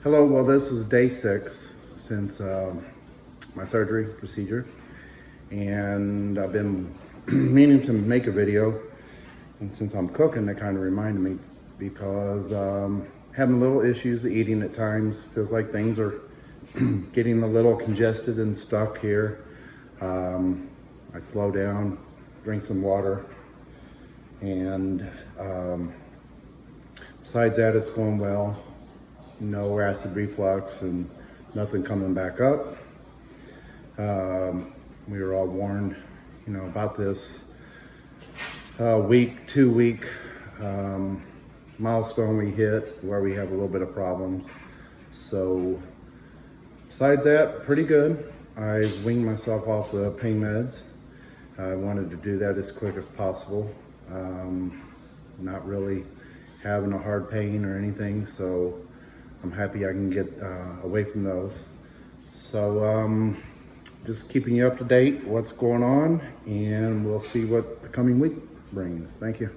Hello, well this is day 6 since my surgery procedure, and I've been meaning to make a video, and since I'm cooking that kind of reminded me because having little issues eating at times. Feels like things are getting a little congested and stuck here. I slow down, drink some water, and besides that, it's going well. No acid reflux and nothing coming back up. We were all warned, about this 2-week milestone we hit where we have a little bit of problems. So besides that, pretty good. I weaned myself off the pain meds. I wanted to do that as quick as possible. Not really having a hard pain or anything, so I'm happy I can get away from those. So just keeping you up to date what's going on, and we'll see what the coming week brings. Thank you.